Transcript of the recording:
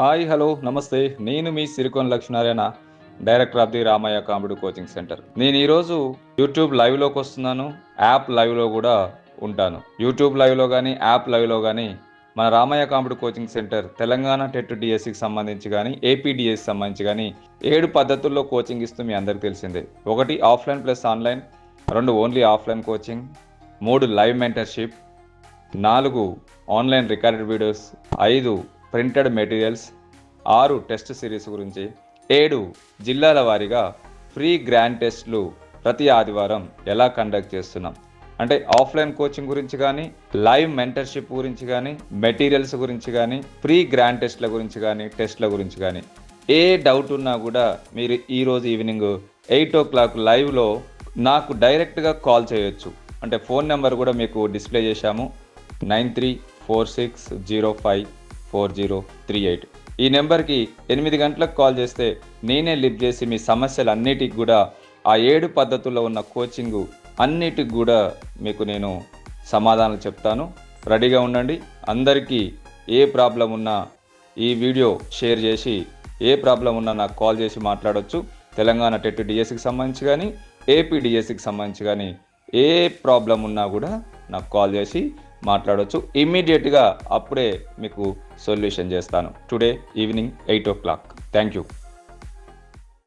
Hi hello నమస్తే. నేను మీ Sirikona Lakshminarayana, director of the Ramayya కాంపిటీ కోచింగ్ సెంటర్. నేను ఈరోజు యూట్యూబ్ లైవ్లోకి వస్తున్నాను. యాప్ లైవ్లో కూడా ఉంటాను. యూట్యూబ్ లైవ్లో కానీ యాప్ లైవ్లో కానీ మన రామయ్య కాంపిటీ కోచింగ్ సెంటర్ తెలంగాణ టెట్ డిఎస్సికి సంబంధించి కానీ ఏపీడిఎస్కి సంబంధించి కానీ 7 పద్ధతుల్లో కోచింగ్ ఇస్తూ మీ అందరికీ తెలిసిందే. 1 offline plus online, 2 only offline coaching, 3 live mentorship, 4 online recorded videos, 5 printed materials, 6 test series గురించి, 7 జిల్లాల వారీగా ఫ్రీ గ్రాండ్ టెస్ట్లు ప్రతి ఆదివారం ఎలా కండక్ట్ చేస్తున్నాం అంటే ఆఫ్లైన్ కోచింగ్ గురించి కానీ, లైవ్ మెంటర్షిప్ గురించి కానీ, మెటీరియల్స్ గురించి కానీ, ఫ్రీ గ్రాండ్ టెస్ట్ల గురించి కానీ, టెస్ట్ల గురించి కానీ ఏ డౌట్ ఉన్నా కూడా మీరు ఈరోజు ఈవినింగ్ 8 o'clock లైవ్లో నాకు డైరెక్ట్గా కాల్ చేయొచ్చు. అంటే ఫోన్ నెంబర్ కూడా మీకు డిస్ప్లే చేశాము, 9346054038. ఈ నెంబర్కి 8 గంటలకు కాల్ చేస్తే నేనే లిఫ్ట్ చేసి మీ సమస్యలన్నిటికి కూడా ఆ 7 పద్ధతుల్లో ఉన్న కోచింగు అన్నిటికి కూడా మీకు నేను సమాధానం చెప్తాను. రెడీగా ఉండండి. అందరికీ ఏ ప్రాబ్లం ఉన్నా ఈ వీడియో షేర్ చేసి ఏ ప్రాబ్లం ఉన్నా నాకు కాల్ చేసి మాట్లాడవచ్చు. తెలంగాణ టెట్ డిఎస్సికి సంబంధించి కానీ ఏపీ డిఎస్సికి సంబంధించి కానీ ఏ ప్రాబ్లం ఉన్నా కూడా నాకు కాల్ చేసి మాట్లాడవచ్చు. ఇమ్మీడియట్గా అప్పుడే మీకు సొల్యూషన్ చేస్తాను. Today evening 8 o'clock. Thank you.